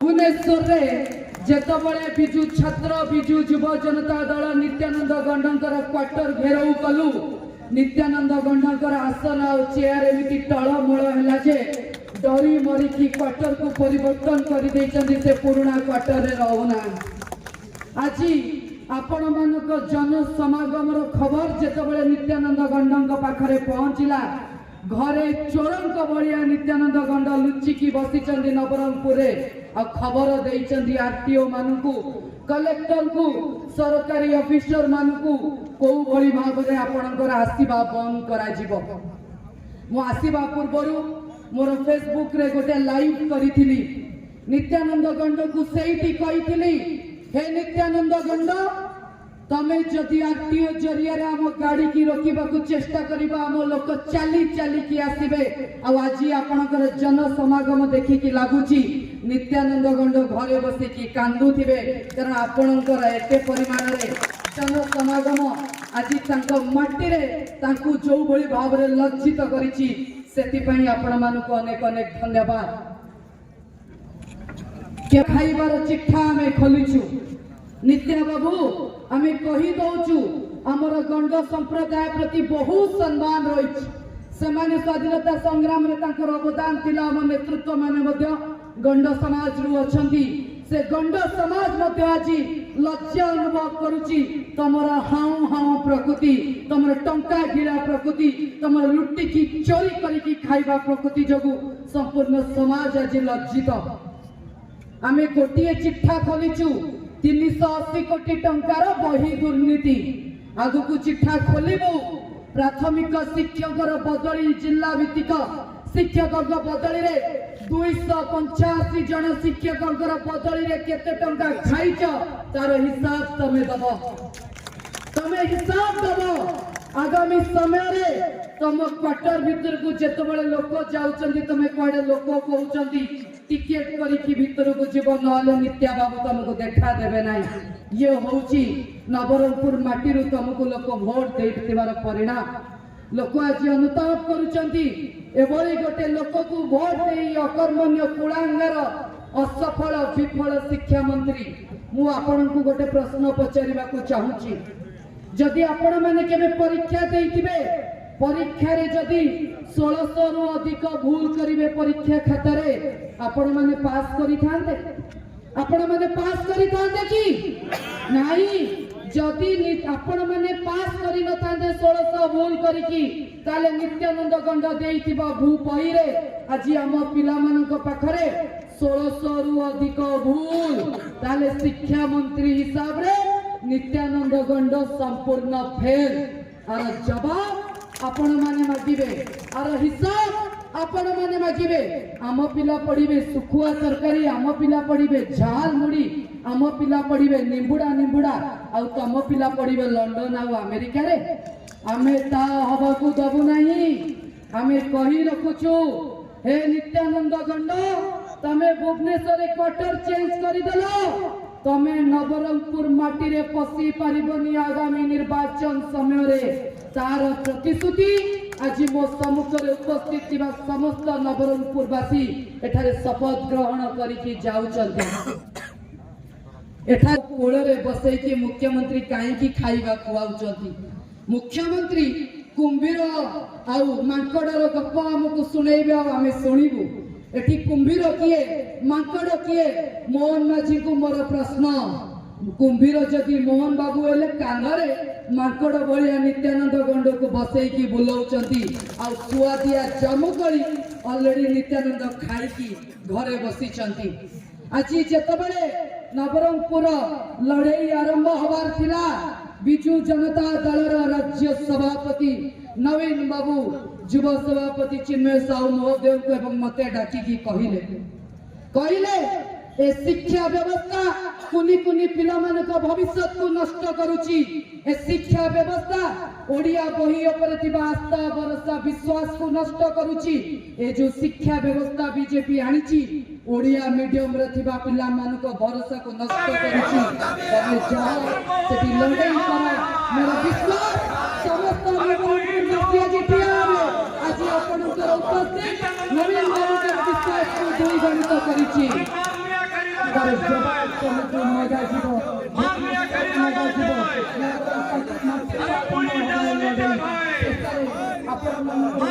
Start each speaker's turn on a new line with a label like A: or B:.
A: भुवनेश्वर जेतबले विजु छात्र विजु युव जनता दल नित्यानंद गंडकर क्वार्टर घेराव कलु नित्यानंद गंडकर आसन और चेयर एमती टलमल है जे डरी मरिकी क्वार्टर को परिवर्तन कर से पुराना क्वार्टर रे रहुना। आज आपण मानक जन समागम खबर जेतबले नित्यानंद गंडक पाखरे पहुंचला घरे चोरंक बलिया नित्यानंद गंड लुचिकी बसी नवरंगपुर आ खबर देइचंदी आरटीओ मानकू कलेक्टर को सरकारी ऑफिसर मानकू को भली भाव में आपणकर आसीबा बंद करा जिवो। मु आसीबा पूर्वरु मोर फेसबुक रे गोटे लाइव करिथिली नित्यानंद गंड को सेठी कहिथिली हे नित्यानंद गंड तमे जदि आरटीओ जरिया आम गाड़ी की रोकवा चेष्टा करिबा आम लोक चली चली की आसीबे आज आपणकर जन समागम देखिकी लागुची नित्यानंद गंड घरे बसिकी कांदुथिबे कारण आपणकर एते परिमाण रे जन समागम आज तांको माटी रे तांको जो भली भाव रे लज्जित करिछि सेति पई आपण मानको अनेक अनेक धन्यवाद। के खाइबार चिट्ठा हमें खोलिछु नित्या बाबू आमे कही दौचु आमर गंड संप्रदाय प्रति बहुत सम्मान रही सेमाने स्वाधीनता संग्राम रे तांकर अवदान थिला आम नेतृत्व माने मध्य गंड समाज रु अछंती से गंड समाज मध्य आज लज्जा अनुभव करुची तमर हाउ हाउ प्रकृति तमर टंका गिरा प्रकृति तमर लुट्टी की चोरी करिकी खाइबा प्रकृति जगु संपूर्ण समाज आज लज्जित। आमे गोटिए चिट्ठा खोलिचु 380 कोटी टंकार बही दुर्नीति आगु चिठा खोलू प्राथमिक शिक्षक बदली जिला भित्तिक शिक्षक बदली रे 285 जन शिक्षक बदली रे केते टंका खाइच तार हिसाब तमे हिसाब दब आगामी समय रे तम क्वार्टर भीतर को जेतबले लोक जाउचंदी तमे कोडे लोक कहउचंदी टिकेट करिकी भीतर को जीव नले नित्या बाबू तुमको देखा देबे नाही ये होउची नवरंगपुर माटी रु तुमको लोक वोट देइतिबार परिणाम लोक आज अनुताप करूचंदी एबोली गोटे लोक को वोट देई अकर्मण्य कुलांगर असफल विफल शिक्षा मंत्री मु आपन को गोटे प्रश्न पचारिबा को चाहूची जदि आपण माने केबे परीक्षा देइतिबे परीक्षा रे जदि 1600 रु अधिक भूल करिवे परीक्षा खाता रे आपण माने पास करि थांते आपण माने पास करि थांते कि नाही जदि आपण माने पास करि न थांते 1600 भूल करिकी ताले नित्यानंद गंड देइतिबा भू पही रे आज हम पिला मानक पाखरे 1600 रु अधिक भूल ताले शिक्षा मंत्री हिसाब रे नित्यानंद गंड संपूर्ण फेल आर जवाब आपण माने मागिबे आर हिसाब आपण माने मागिबे आम पिला पढ़िबे सुखुआ सरकारी आम पिला पढ़िबे झाल मुड़ी आम पिला पढ़िबे निंबुड़ा आ तम पिला पढ़िबे लंडन आ अमेरिका रे आमे ता हवा को दबु नाही आमे कही रखुछु हे नित्यानंद गंड तमे भुवनेश्वर क्वार्टर चेंज करि देलो तमे नवरंगपुर माटी रे पसी पारिबनी आगामी निर्वाचन समय रे तार प्रतिश्रुति आज मो सम्मुख रे उपस्थित थिबा समस्त नवरंगपुरवासी एठारे शपथ ग्रहण करिकी जाउचंती एठा कोळ रे बसै कि मुख्यमंत्री काहे की खाइबा खुआउचंती मुख्यमंत्री कुंभीर आउ मांकड़र गप हमकु सुनैबे आमे सुनिबु एठी कुंभीर किए मांकड़ किए मोहन माझी को मोर प्रश्न कुंभीर जदि मोहन बाबू हेले कानरे मांकड़ भलिया नित्यानंद गंड को बसैकी बुलाउचंती आ सुआदिया जमुकली ऑलरेडी नित्यानंद खाइकी घरे बसिचंती आज जेतबेले नवरंगपुर लड़ाई आरंभ हबार थिला बिजु जनता दलर राज्य सभापति नवीन बाबू युव सभापति चिन्मय साहू महोदय को एवं मते डाकी कहले ए शिक्षा व्यवस्था कुनी कुनी पिला मान को भविष्य को नष्ट करुची ए शिक्षा व्यवस्था ओडिया बही ऊपर थिबा आस्था भरोसा विश्वास को नष्ट करुची ए जो शिक्षा व्यवस्था बीजेपी आनीची ओडिया मीडियम रे थिबा पिला मान को भरोसा को नष्ट करुची तमे जाओ सेठी लड़ाई करा मेरा विश्वास समस्त नवरंगपुर जितिया आज आपन उपस्थित नवीन बाबू के विश्वास को दुई गणित करिची ତାର ଜବାବ ତମକୁ ମଗାଯିବ ମଗାଯିବ ଆପଣମାନଙ୍କୁ